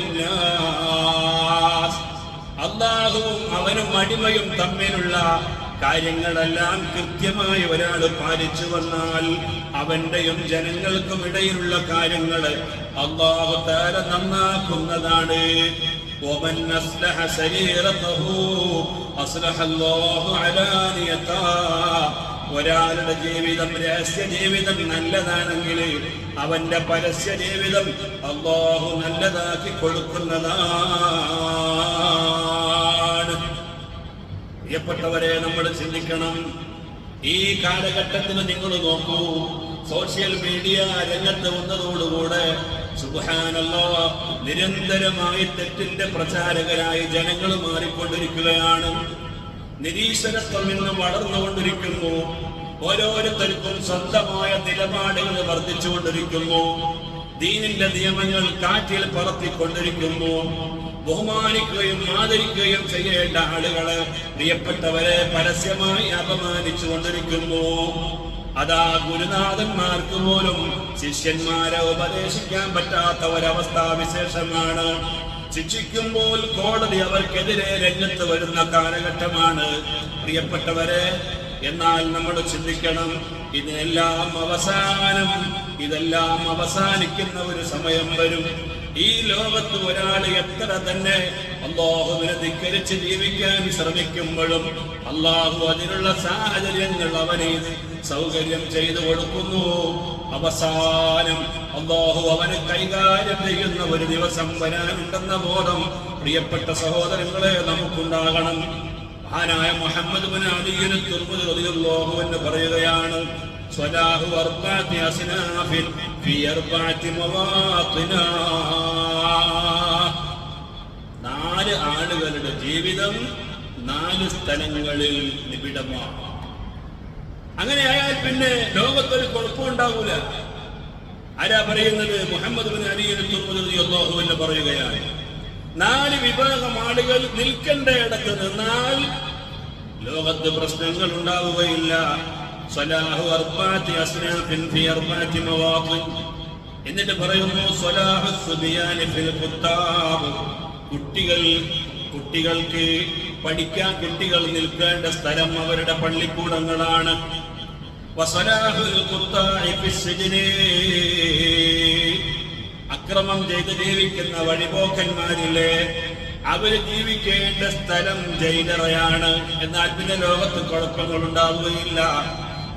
അല്ലാഹുവും അവനും അടിമയും തമ്മിലുള്ള കാര്യങ്ങളെല്ലാം കൃത്യമായി ഒരാൾ പാലിച്ചു വന്നാൽ അവന്റെയും ജനങ്ങൾക്കും ഇടയിലുള്ള കാര്യങ്ങൾ അല്ലാഹു തആല നന്നാക്കുന്നതാണ്. വമൻ അസ്ലഹ സരീറതഹു അസ്ലഹ അല്ലാഹു അലാനിയതാ. ഒരാളുടെ ജീവിതം, രഹസ്യ ജീവിതം നല്ലതാണെങ്കിൽ അവന്റെ പരസ്യ ജീവിതം അല്ലാഹു നല്ലതാക്കി കൊടുക്കുന്നതാണ്. പ്രിയപ്പെട്ടവരെ, നമ്മൾ ചിന്തിക്കണം. ഈ കാലഘട്ടത്തിന് നിങ്ങൾ നോക്കൂ, സോഷ്യൽ മീഡിയ രംഗത്ത് വന്നതോടുകൂടെ സുബ്ഹാനല്ലാഹ് നിരന്തരമായി തെറ്റിന്റെ പ്രചാരകരായി ജനങ്ങൾ മാറിക്കൊണ്ടിരിക്കുകയാണ്. നിരീശ്വരത്വം ഇന്ന് വളർന്നുകൊണ്ടിരിക്കുന്നു. ഓരോരുത്തർക്കും സ്വന്തമായ നിലപാടുകൾ വർദ്ധിച്ചുകൊണ്ടിരിക്കുന്നു. ദീനിന്റെ നിയമങ്ങൾ കാറ്റിൽ പറത്തിക്കൊണ്ടിരിക്കുമ്പോൾ ബഹുമാനിക്കുകയും ആദരിക്കുകയും ചെയ്യേണ്ട ആളുകളെ പ്രിയപ്പെട്ടവരെ പരസ്യമായി അപമാനിച്ചു കൊണ്ടിരിക്കുന്നു. അതാ ഗുരുനാഥന്മാർക്ക് പോലും ശിഷ്യന്മാരെ ഉപദേശിക്കാൻ പറ്റാത്ത ഒരവസ്ഥാവിശേഷമാണ്. ശിക്ഷിക്കുമ്പോൾ കോടതി അവർക്കെതിരെ രംഗത്ത് വരുന്ന കാലഘട്ടമാണ് പ്രിയപ്പെട്ടവരെ. എന്നാൽ നമ്മൾ ചിന്തിക്കണം, ഇതെല്ലാം അവസാനിക്കുന്ന ഒരു സമയം വരും. ഈ ലോകത്ത് ഒരാൾ എത്ര തന്നെ അല്ലാഹുവിനെ ധിക്കരിച്ച് ജീവിക്കാൻ ശ്രമിക്കുമ്പോഴും അല്ലാഹു അതിനുള്ള സാഹചര്യങ്ങൾ അവന് സൗകര്യം ചെയ്തു കൊടുക്കുന്നു. അവസാനം അല്ലാഹു അവനെ കൈകാര്യം ചെയ്യുന്ന ഒരു ദിവസം വരാനുണ്ടെന്ന ബോധം പ്രിയപ്പെട്ട സഹോദരങ്ങളെ നമുക്കുണ്ടാകണം. മഹാനായ മുഹമ്മദ് ബിൻ അലി തുർമുദി റളിയല്ലാഹു അൻഹു പറയുകയാണ്, സ്വലാഹു അർബഅതി അസ്നാഫിൻ ഫി അർബഅതി മവാത്തിന. 4 ആളുകളുടെ ജീവിതം 4 സ്ഥലങ്ങളിൽ നിബിഡമാണ്. അങ്ങനെയായാൽ പിന്നെ ലോകത്തൊരു കുഴപ്പമുണ്ടാകൂല. ആരാ പറയുന്നത്? മുഹമ്മദ് ബിൻ അലി തുർമുദി റളിയല്ലാഹു അൻഹു പറയുകയാണ്, 4 വിഭാഗം ആളുകൾ നിൽക്കേണ്ട ഇടത്ത് നിന്നാൽ ലോകത്ത് പ്രശ്നങ്ങൾ ഉണ്ടാവുകയില്ല. സ്വലാഹു അർബഅതി അസ്നാഫിൻ ഫി അർബഅതി മവാത്തിൻ. എന്നിട്ട് പറയുന്നു, സ്വലാഹു സുബിയാനി ഫിൽ ഖുത്താബ്. കുട്ടികൾക്ക് പഠിക്കാൻ കുട്ടികൾ നിൽക്കേണ്ട സ്ഥലം അവരുടെ പള്ളിക്കൂടങ്ങളാണ്. വസലാഹുൽ ഖുത്താഇ ഫിസ് സിജ്നി. അക്രമം ചെയ്ത് ജീവിക്കുന്ന വഴിപോക്കന്മാരില്ലേ, അവര് ജീവിക്കേണ്ട സ്ഥലം ജയിലറയാണ്. എന്നാൽ പിന്നെ ലോകത്ത് കുഴപ്പങ്ങൾ ഉണ്ടാവുകയില്ല.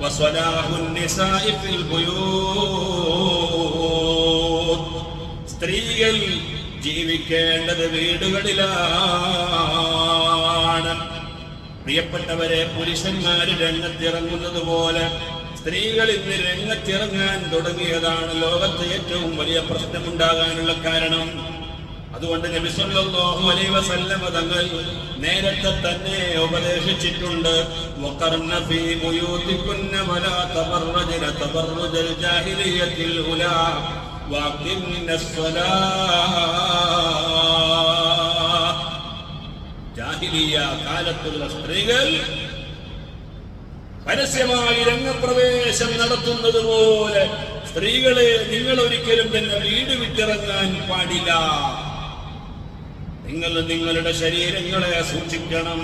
വസ്വലാഹുൻ നിസാഇ ഫിൽ ബുയൂത്. സ്ത്രീകൾ ജീവിക്കേണ്ടത് വീടുകളിലാണ്. പ്രിയപ്പെട്ടവരെ, പുരുഷന്മാര് രംഗത്തിറങ്ങുന്നത് പോലെ സ്ത്രീകൾ ഇന്ന് രംഗത്തിറങ്ങാൻ തുടങ്ങിയതാണ് ലോകത്ത് ഏറ്റവും വലിയ പ്രശ്നമുണ്ടാകാനുള്ള കാരണം. അതുകൊണ്ട് നബി സല്ലല്ലാഹു അലൈഹി വസല്ലം തങ്ങൾ നേരത്തെ തന്നെ ഉപദേശിച്ചിട്ടുണ്ട്, വഖർന ഫീ ബുയൂതികുന്ന വലാ തബറജ്ന തബറജൽ ജാഹിലിയ്യത്തിൽ ഉലാ വഖിംനസ് സ്വലാഹ്. ജാഹിലിയ്യ കാലത്തുള്ള സ്ത്രീകൾ പരസ്യമായി രംഗപ്രവേശം നടത്തുന്നത് പോലെ സ്ത്രീകളെ നിങ്ങൾ ഒരിക്കലും തന്നെ വീട് വിട്ടിറങ്ങാൻ പാടില്ല. നിങ്ങൾ നിങ്ങളുടെ ശരീരങ്ങളെ സൂക്ഷിക്കണം.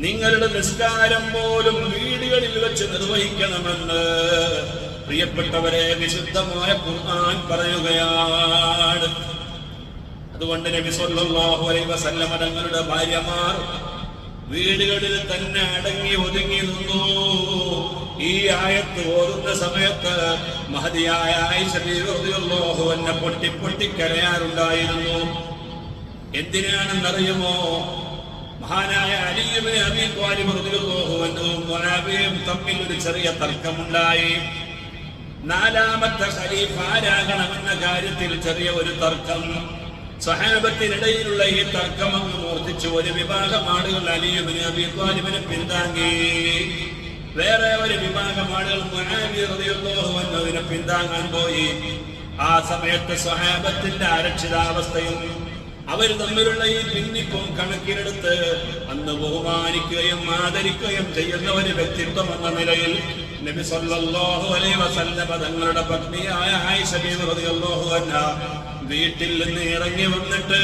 നിങ്ങളുടെ നിസ്കാരം പോലും വീടുകളിൽ വെച്ച് നിർവഹിക്കണമെന്ന് പ്രിയപ്പെട്ടവരെ വിശുദ്ധമായ ഖുർആൻ പറയുകയാണ്. അതുകൊണ്ട് നബി സല്ലല്ലാഹു അലൈഹി വസല്ലം തങ്ങളുടെ ഭാര്യമാർ വീടുകളിൽ തന്നെ അടങ്ങി ഒതുങ്ങി നിന്നു. ഈ ആയത്ത് ഓതുന്ന സമയത്ത് മഹദിയായ ആയിഷ റളിയല്ലാഹു അൻഹ പൊട്ടി കരയാറുണ്ടായിരുന്നു. എന്തിനാണെന്നറിയുമോ? മഹാനായ അലി ഇബ്നു അബീ ത്വാലിബ് റളിയല്ലാഹു അൻഹുവും മുആവിയയും തമ്മിൽ ഒരു ചെറിയ തർക്കമുണ്ടായി. 4ാമത്തെ ഖലീഫ ആരാകണമെന്ന കാര്യത്തിൽ ചെറിയ ഒരു തർക്കം. സഹാബത്തിനിടയിലുള്ള ഈ തർക്കം അങ്ങ് മൂർത്തിച്ചു. ഒരു വിഭാഗം ആളുകൾ അലി ഇബ്നു അബീ ത്വാലിബിനെ പിന്താങ്ങി, വേറെ ഒരു വിഭാഗം ആളുകൾ മുആവിയ റളിയല്ലാഹു അൻഹുവിനെ പിന്താങ്ങാൻ പോയി. ആ സമയത്ത് സഹാബത്തിന്റെ അരക്ഷിതാവസ്ഥയും അവർ തമ്മിലുള്ള ഈ ഭിന്നിപ്പും കണക്കിലെടുത്ത് അന്ന് ബഹുമാനിക്കുകയും ആദരിക്കുകയും ചെയ്യുന്ന ഒരു വ്യക്തിത്വം എന്ന നിലയിൽ നബി സല്ലല്ലാഹു അലൈഹി വസല്ലം തങ്ങളുടെ പത്നിയായ ആയിഷ റളിയല്ലാഹു അൻഹ വീട്ടിൽ നിന്ന് ഇറങ്ങി വന്നിട്ട്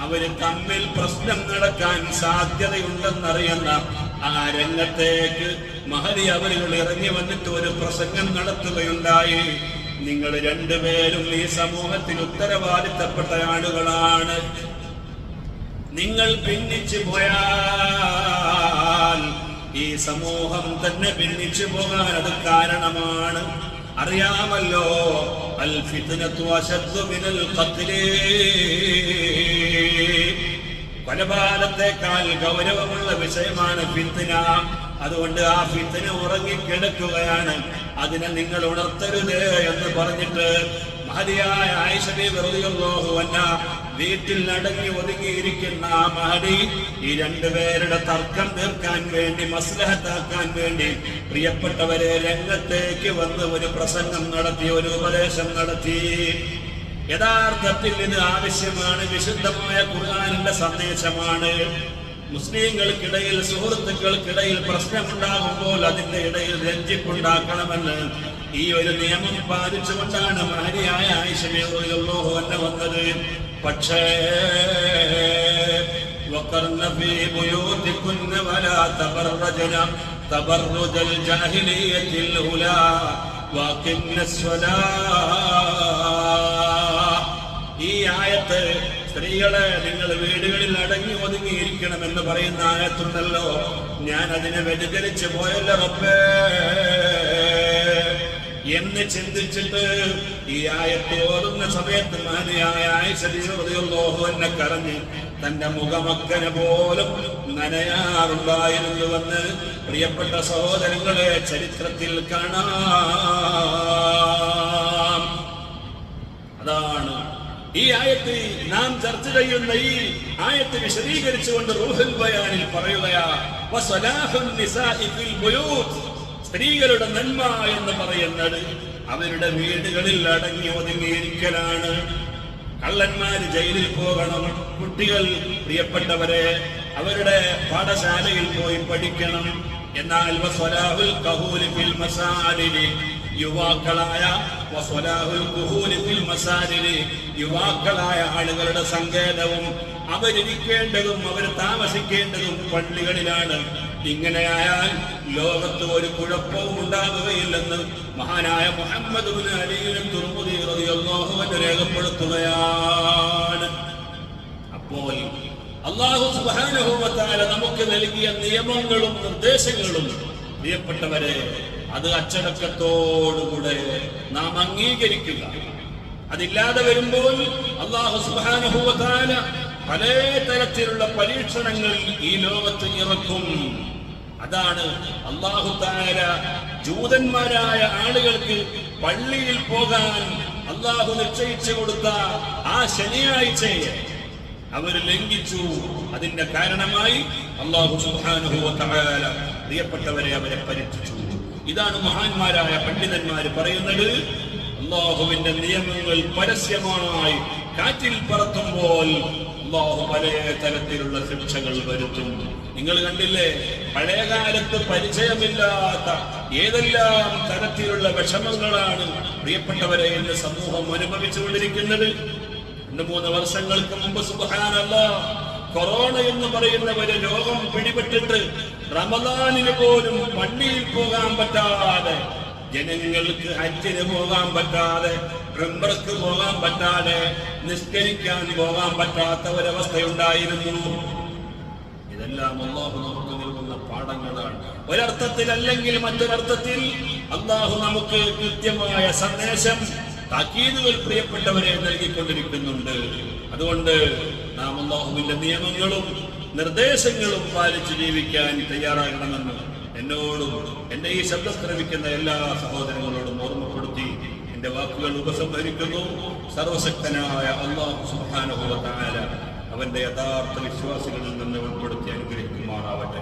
അവര് തമ്മിൽ പ്രശ്നം നടക്കാൻ സാധ്യതയുണ്ടെന്നറിയുന്ന ആ രംഗത്തേക്ക് മഹദി അവരുകൾ ഇറങ്ങി വന്നിട്ട് ഒരു പ്രസംഗം നടത്തുകയുണ്ടായി. നിങ്ങൾ രണ്ടുപേരും ഈ സമൂഹത്തിൽ ഉത്തരവാദിത്തപ്പെട്ട ആളുകളാണ്. നിങ്ങൾ ഭിന്നിച്ചു പോയാൽ ഈ സമൂഹം തന്നെ ഭിന്നിച്ചു പോകാൻ അത് കാരണമാണ്. അറിയാമല്ലോ, അൽ ഫിത്നതു അശദ്ദു മിനൽ ഖത്ലി. കൊലപാതകത്തെക്കാൾ ഗൗരവമുള്ള വിഷയമാണ് ഫിത്ന. അതുകൊണ്ട് ആ ഫിത്ന ഉറങ്ങിക്കിടക്കുകയാണ്, അതിനെ നിങ്ങൾ ഉണർത്തരുത് എന്ന് പറഞ്ഞിട്ട് മഹദിയായ ആയിഷ റളിയല്ലാഹു അൻഹ വീട്ടിൽ അടങ്ങി ഒതുങ്ങിയിരിക്കുന്ന ആ മഹദി ഈ രണ്ടുപേരുടെ തർക്കം തീർക്കാൻ വേണ്ടി, മസ്ലഹത്താക്കാൻ വേണ്ടി പ്രിയപ്പെട്ടവരെ രംഗത്തേക്ക് വന്ന് ഒരു പ്രസംഗം നടത്തി, ഒരു ഉപദേശം നടത്തി. യഥാർത്ഥത്തിൽ ഇത് ആവശ്യമാണ്, വിശുദ്ധമായ ഖുർആനിന്റെ സന്ദേശമാണ്. മുസ്ലിങ്ങൾക്കിടയിൽ, സുഹൃത്തുക്കൾക്കിടയിൽ പ്രശ്നമുണ്ടാകുമ്പോൾ അതിന്റെ ഇടയിൽ രഞ്ജിപ്പുണ്ടാക്കണമെന്ന് ഈ ഒരു നിയമം പാലിച്ചുകൊണ്ടാണ് മഹദിയായ ആയിഷ റളിയല്ലാഹു അൻഹ വന്നത്. പക്ഷേ വഖർന ഫീ ബുയൂതികുന്ന വലാ തബറജന തബറുജൽ ജാഹിലിയ്യത്തിൽ ഉലാ വഖിംനസ് സ്വലാഹ്. ഈ ആയത്ത് സ്ത്രീകളെ നിങ്ങൾ വീടുകളിൽ അടങ്ങി ഒതുങ്ങിയിരിക്കണമെന്ന് പറയുന്ന ആയത്തുണ്ടല്ലോ, ഞാൻ അതിനെ വ്യതിചലിച്ചു പോയല്ലോ റബ്ബേ എന്ന് ചിന്തിച്ചിട്ട് ഈ ആയത്ത് ഓതുന്ന സമയത്ത് മഹദിയായ ആയിഷ റളിയല്ലാഹു അൻഹ കരഞ്ഞ് തന്റെ മുഖമക്കനെ പോലും നനയാറുണ്ടായിരുന്നുവെന്ന് പ്രിയപ്പെട്ട സഹോദരങ്ങളെ ചരിത്രത്തിൽ കാണാം. അതാണ് ഈ ആയത്ത് നാം ചർച്ച ചെയ്യുന്ന ഈ ആയത്ത് വിശദീകരിച്ചുകൊണ്ട് റൂഹുൽ ബയാനിൽ പറയുകയാ, വസലാഹുൻ നിസാഇ ഫിൽ ബുയൂത്ത്. സ്ത്രീകളുടെ നന്മ എന്ന് പറയുന്നത് അവരുടെ വീടുകളിൽ അടങ്ങി ഒതുങ്ങിയിരിക്കലാണ്. കള്ളന്മാര് ജയിലിൽ പോകണം, കുട്ടികൾ പ്രിയപ്പെട്ടവരെ അവരുടെ പാഠശാലയിൽ പോയി പഠിക്കണം. എന്നാൽ വസലാഹുൽ ഖഹൂലി ഫിൽ മസാജിദി, യുവാക്കളായ വസലാഹുൽ ഖഹൂലി ഫിൽ മസാജിദി, യുവാക്കളായ ആളുകളുടെ സങ്കേതവും അവരിരിക്കേണ്ടതും അവർ താമസിക്കേണ്ടതും പള്ളികളിലാണ്. ഇങ്ങനെയായാൽ ലോകത്ത് ഒരു കുഴപ്പവും ഉണ്ടാകുകയില്ലെന്ന് മഹാനായ മുഹമ്മദ് ഇബ്നു അലി തുർമുദി റളിയല്ലാഹു അൻഹു രേഖപ്പെടുത്തുകയാണ്. അപ്പോൾ അല്ലാഹു സുബ്ഹാനഹു വ തആല നമുക്ക് നൽകിയ നിയമങ്ങളും നിർദ്ദേശങ്ങളും പ്രിയപ്പെട്ടവരെ അത് അച്ചടക്കത്തോടുകൂടെ നാം അംഗീകരിക്കുക. അതില്ലാതെ വരുമ്പോൾ അല്ലാഹു സുബ്ഹാനഹു വ തആല പല തരത്തിലുള്ള പരീക്ഷണങ്ങൾ ഈ ലോകത്ത് ഇറക്കും. അതാണ് അല്ലാഹു തആല ജൂതന്മാരായ ആളുകൾക്ക് പള്ളിയിൽ പോകാൻ അല്ലാഹു നിശ്ചയിച്ചു കൊടുത്ത ആ ശനിയാഴ്ചയെ അവർ ലംഘിച്ചു. അതിന്റെ കാരണമായി അല്ലാഹു സുബ്ഹാനഹു വ തആല പ്രിയപ്പെട്ടവരെ അവരെ പരീക്ഷിച്ചു. ഇതാണ് മഹാന്മാരായ പണ്ഡിതന്മാർ പറയുന്നത്. അല്ലാഹുവിന്റെ നിയമങ്ങൾ പരസ്യമായി കാറ്റിൽ പറത്തുമ്പോൾ അല്ലാഹു പല തരത്തിലുള്ള ശിക്ഷകൾ വരുത്തും. നിങ്ങൾ കണ്ടില്ലേ, പഴയകാലത്ത് പരിചയമില്ലാത്ത ഏതെല്ലാം തരത്തിലുള്ള വിഷമങ്ങളാണ് പ്രിയപ്പെട്ടവരെ ഇന്ന് സമൂഹം അനുഭവിച്ചുകൊണ്ടിരിക്കുന്നത്. 2-3 വർഷങ്ങൾക്ക് മുമ്പ് സുബ്ഹാനല്ലാഹ് കൊറോണ എന്ന് പറയുന്ന ഒരു രോഗം പിടിപെട്ടിട്ട് റമദാനിന് പോലും പള്ളിയിൽ പോകാൻ പറ്റാതെ, ജനങ്ങൾക്ക് ഹജ്ജിന് പോകാൻ പറ്റാതെ, ഉംറക്ക് പോകാൻ പറ്റാതെ, നിസ്കരിക്കാൻ പോകാൻ പറ്റാത്ത ഒരവസ്ഥയുണ്ടായിരുന്നു. ഇതെല്ലാം അല്ലാഹു നമുക്ക് നൽകുന്ന പാഠങ്ങളാണ്. ഒരർത്ഥത്തിൽ അല്ലെങ്കിൽ മറ്റൊരർത്ഥത്തിൽ അല്ലാഹു നമുക്ക് കൃത്യമായ സന്ദേശം, താക്കീതുകൾ പ്രിയപ്പെട്ടവരെ നൽകിക്കൊണ്ടിരിക്കുന്നുണ്ട്. അതുകൊണ്ട് നാം അല്ലാഹുവിന്റെ നിയമങ്ങളും നിർദ്ദേശങ്ങളും പാലിച്ച് ജീവിക്കാൻ തയ്യാറാകണമെന്ന് എന്നോടും എന്റെ ഈ ശബ്ദം ശ്രവിക്കുന്ന എല്ലാ സഹോദരങ്ങളോടും ഓർമ്മപ്പെടുത്തി എന്റെ വാക്കുകൾ ഉപസംഹരിക്കുന്നു. സർവശക്തനായ അല്ലാഹു സുബ്ഹാനഹു വ തആല അവന്റെ യഥാർത്ഥ വിശ്വാസികളിൽ നിന്ന് ഉൾപ്പെടുത്തി അനുഗ്രഹിക്കുമാറാവട്ടെ.